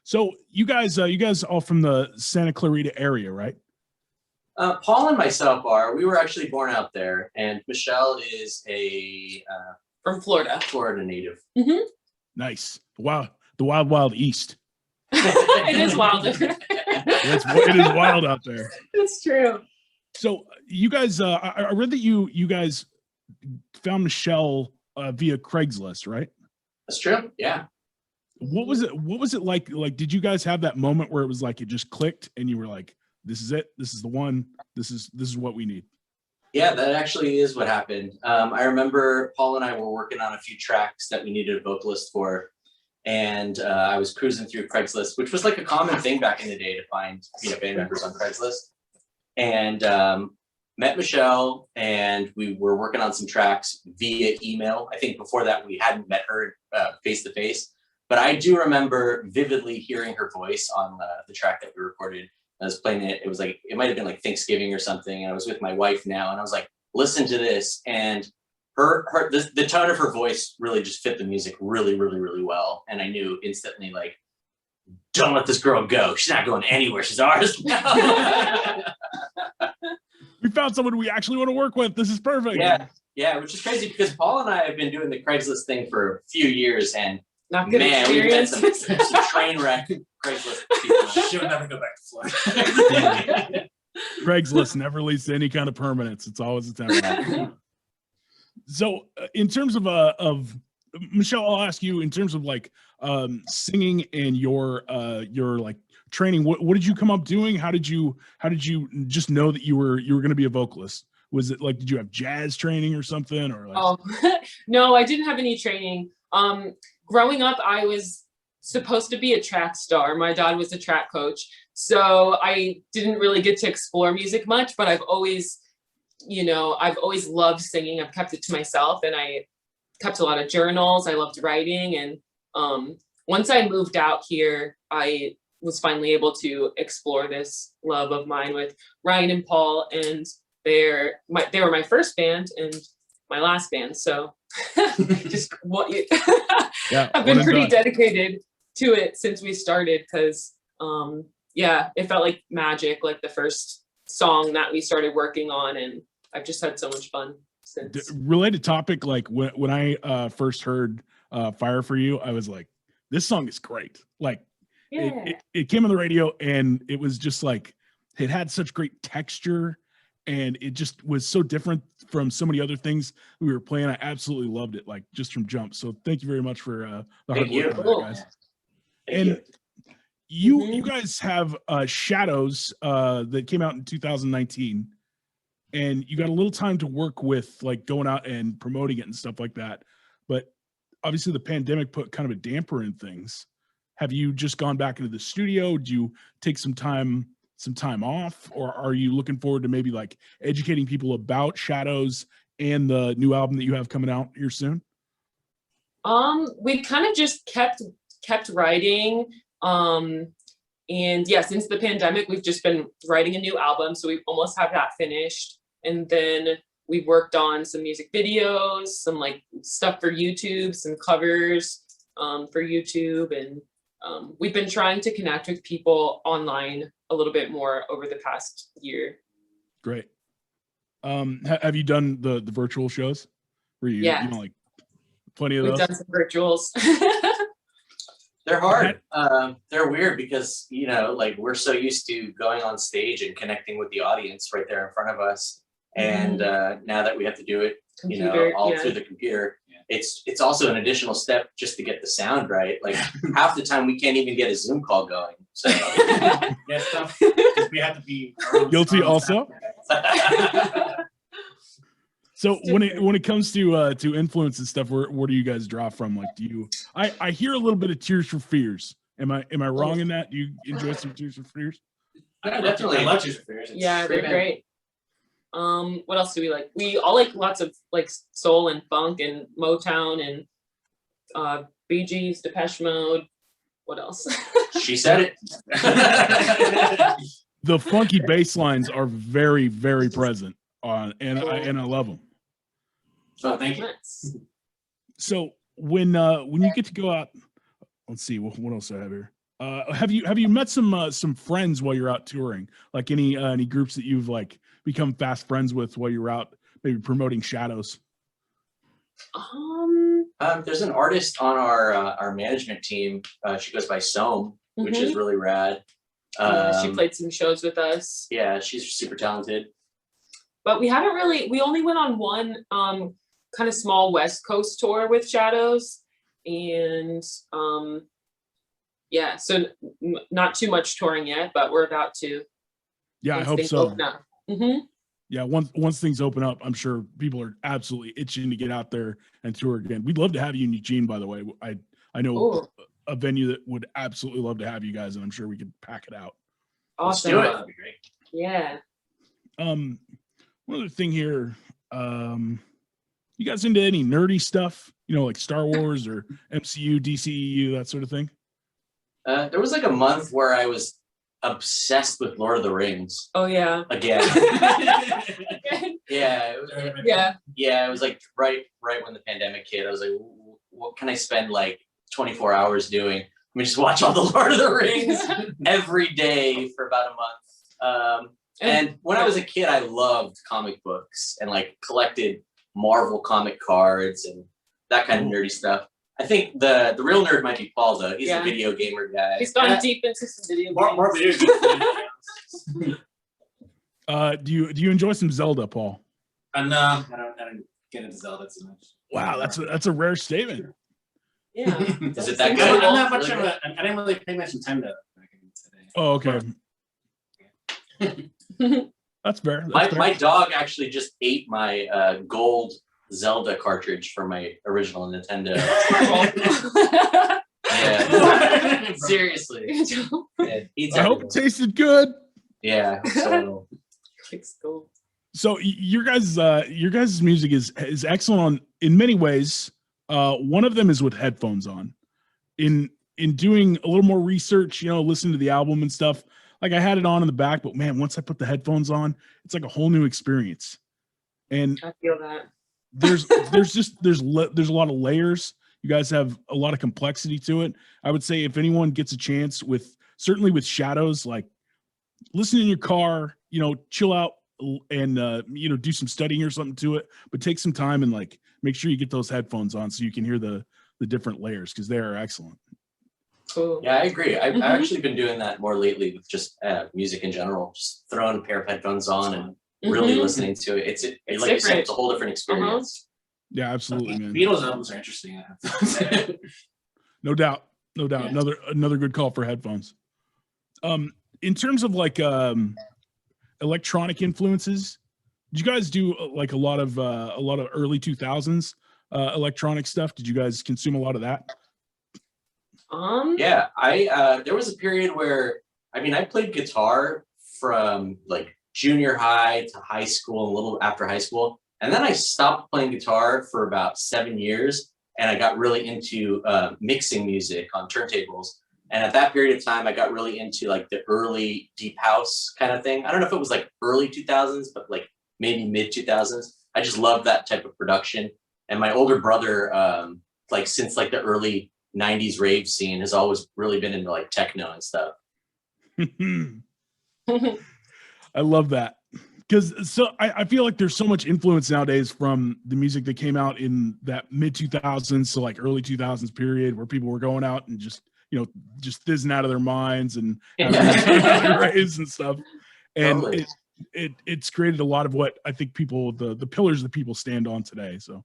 So you guys all from the Santa Clarita area, right? Paul and myself we were actually born out there, and Michelle is a from Florida native. Mm-hmm. Nice. Wow. The wild east. It is wild. It is wild out there. It's true. So you guys, I read that you guys found Michelle via Craigslist, right? That's true. Yeah. What was it like? Like, did you guys have that moment where it was like it just clicked and you were like, "This is it. This is the one. This is what we need." Yeah, that actually is what happened. I remember Paul and I were working on a few tracks that we needed a vocalist for, and I was cruising through Craigslist, which was like a common thing back in the day to find band members on Craigslist, and met Michelle, and we were working on some tracks via email. I think before that we hadn't met her face to face, but I do remember vividly hearing her voice on the track that we recorded. I was playing it. It was like, it might've been like Thanksgiving or something. And I was with my wife now, and I was like, listen to this. And the tone of her voice really just fit the music really, really, really well. And I knew instantly, like, don't let this girl go. She's not going anywhere. She's ours now. We found someone we actually want to work with. This is perfect. Yeah, which is crazy because Paul and I have been doing the Craigslist thing for a few years, and not good man, we've had some train wreck Craigslist people. She'll never go back to Florida. Craigslist never leads to any kind of permanence. It's always a temporary. So in terms of Michelle, I'll ask you in terms of like singing and your like training. What did you come up doing? How did you just know that you were going to be a vocalist? Was it like, did you have jazz training or something? Or like... No, I didn't have any training. Growing up, I was supposed to be a track star. My dad was a track coach, so I didn't really get to explore music much, but I've always loved singing. I've kept it to myself, and I kept a lot of journals. I loved writing, and once I moved out here, I was finally able to explore this love of mine with Ryan and Paul, and they were my first band and my last band. So just I've been pretty dedicated to it since we started, because it felt like magic, like the first song that we started working on, and I've just had so much fun since. Related topic, like when I first heard Fire for You, I was like, this song is great. Like it came on the radio, and it was just like, it had such great texture, and it just was so different from so many other things we were playing. I absolutely loved it, like just from jump. So thank you very much for the hard work on that, guys. And you guys have Shadows that came out in 2019, and you got a little time to work with, like going out and promoting it and stuff like that. But obviously the pandemic put kind of a damper in things. Have you just gone back into the studio? Do you take some time off, or are you looking forward to maybe like educating people about Shadows and the new album that you have coming out here soon? We kind of just kept writing. And yeah, since the pandemic, we've just been writing a new album. So we almost have that finished. And then we worked on some music videos, some like stuff for YouTube, some covers for YouTube. And we've been trying to connect with people online a little bit more over the past year. Great. Have you done the virtual shows where you know, like plenty of those? We've done some virtuals. They're hard. They're weird because, like we're so used to going on stage and connecting with the audience right there in front of us. And now that we have to do it, all through the computer, it's also an additional step just to get the sound right. Like half the time we can't even get a Zoom call going. So stuff. We have to be guilty also. So when it comes to influence and stuff, where do you guys draw from? Like, I hear a little bit of Tears for Fears. Am I wrong in that? Do you enjoy some Tears for Fears? I definitely love Tears for Fears. Yeah, they're great. What else do we like? We all like lots of like soul and funk and Motown and Bee Gees, Depeche Mode. What else? She said it. The funky bass lines are very, very present and I love them. So thank you. So when you get to go out let's see what else I have here. Have you met some friends while you're out touring? Like any groups that you've like become fast friends with while you're out maybe promoting Shadows? There's an artist on our management team. She goes by Soam, which is really rad. Yeah, she played some shows with us. Yeah, she's super talented. But we only went on one kind of small West Coast tour with Shadows, and yeah, so not too much touring yet, but we're about to. Yeah, I hope so. Yeah, once things open up, I'm sure people are absolutely itching to get out there and tour again. We'd love to have you in Eugene, by the way. I know a venue that would absolutely love to have you guys, and I'm sure we could pack it out. Awesome. Let's do it. That'd be great. Yeah. One other thing here, you guys into any nerdy stuff? You know, like Star Wars or MCU, DCEU, that sort of thing? There was like a month where I was obsessed with Lord of the Rings. Oh yeah. Again. Yeah. It was like right when the pandemic hit. I was like, what can I spend like 24 hours doing? Let me just watch all the Lord of the Rings every day for about a month. And when I was a kid, I loved comic books and like collected Marvel comic cards and that kind of nerdy stuff. I think the real nerd might be Paul though. He's a video gamer guy. He's gone deep into some video games. More video games. Do you enjoy some Zelda, Paul? No, I don't get into Zelda too much. Wow, that's a rare statement. Yeah. Is it that I'm good? not much of a. I didn't really pay much Nintendo back in today. Oh, okay. That's fair. My dog actually just ate my gold Zelda cartridge for my original Nintendo. Yeah. Seriously. Yeah, I hope it tasted good. Yeah. So your guys' music is excellent in many ways. One of them is with headphones on. In doing a little more research, listening to the album and stuff, like I had it on in the back, but man, once I put the headphones on, it's like a whole new experience. And I feel that. there's a lot of layers. You guys have a lot of complexity to it. I would say if anyone gets a chance certainly with Shadows, like listen in your car, chill out and do some studying or something to it, but take some time and like make sure you get those headphones on so you can hear the different layers because they are excellent. Cool. Yeah, I agree. I've actually been doing that more lately with just music in general, just throwing a pair of headphones on and really listening to it. It's like you said, it's a whole different experience. Yeah, absolutely, man. Beatles albums are interesting. No doubt. Yeah. Another good call for headphones. In terms of like electronic influences, did you guys do like a lot of early 2000s electronic stuff? Did you guys consume a lot of that? Yeah, there was a period where I played guitar from like junior high to high school, a little after high school, and then I stopped playing guitar for about 7 years, and I got really into mixing music on turntables. And at that period of time, I got really into like the early deep house kind of thing. I don't know if it was like early 2000s, but like maybe mid 2000s. I just loved that type of production. And my older brother, like since like the early 90s rave scene, has always really been into like techno and stuff. I love that. Because I feel like there's so much influence nowadays from the music that came out in that mid 2000s to like early 2000s period where people were going out and just fizzing out of their minds and raves and stuff. And totally. It's created a lot of what I think people, the pillars that people stand on today. So.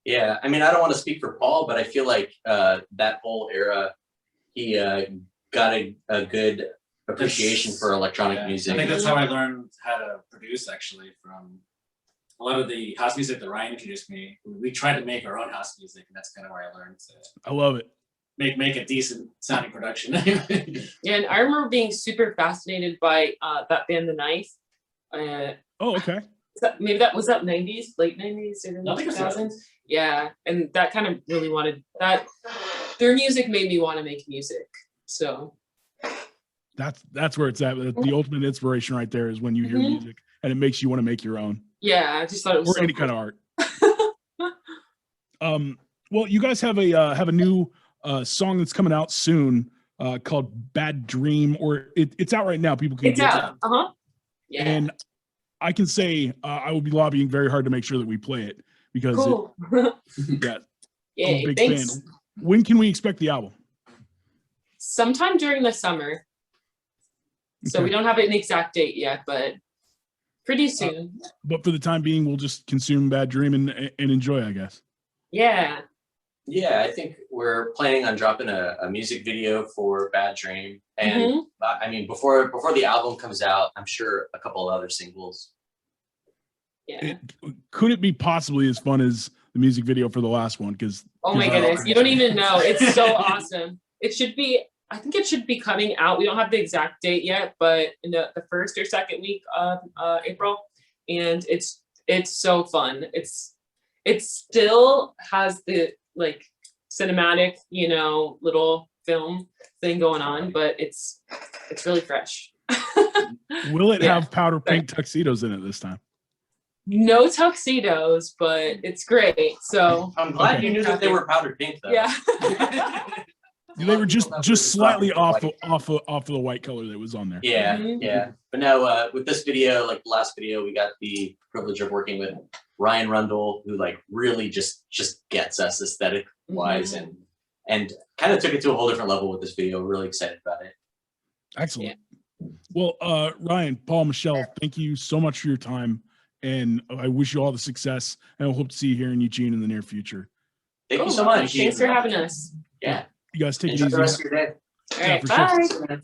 Yeah. I don't want to speak for Paul, but I feel like that whole era, he got a good appreciation for electronic music. I think that's how I learned how to produce, actually, from a lot of the house music that Ryan introduced me. We tried to make our own house music, and that's kind of where I learned to I love it. Make a decent sounding production. Yeah, and I remember being super fascinated by that band The Knife. Oh, okay. Maybe that was 90s, late 90s, early 2000s. Yeah, and that kind of really wanted that. Their music made me want to make music. So that's where it's at. The ultimate inspiration right there is when you hear music and it makes you want to make your own. Yeah, I just thought it was any kind of art. Well, you guys have a new a song that's coming out soon called Bad Dream, or it's out right now. People can It's get out. Uh-huh. Yeah. And I can say I will be lobbying very hard to make sure that we play it because Cool. yeah, I'm Yay, a big thanks. fan. When can we expect the album? Sometime during the summer. So Okay. we don't have an exact date yet, but pretty soon. But for the time being, we'll just consume Bad Dream and enjoy, I guess. Yeah. Yeah, I think we're planning on dropping a music video for Bad Dream. And Mhm. I mean, before the album comes out, I'm sure a couple of other singles. Yeah. Could it be possibly as fun as the music video for the last one? Because Oh my Wow. goodness. You don't even know. It's so awesome. I think it should be coming out. We don't have the exact date yet, but in the first or second week of April. And it's so fun. It still has the like cinematic, little film thing going on, but it's really fresh. will it Yeah. have powder pink tuxedos in it this time? No tuxedos, but it's great. So I'm glad Okay. you knew that they were powdered pink though. yeah. They were just slightly off of the white color that was on there. Yeah, Mhm. yeah. But no, with this video, like the last video, we got the privilege of working with Ryan Rundle, who like really just gets us aesthetic wise and kind of took it to a whole different level with this video. We're really excited about it. Excellent. Well, Ryan, Paul, Michelle, thank you so much for your time. And I wish you all the success. And I hope to see you here in Eugene in the near future. Thank you Cool. so much. Thanks for having us. Yeah. You guys take it Enjoy easy. the rest of your day. All Yeah, right. for sure. Bye.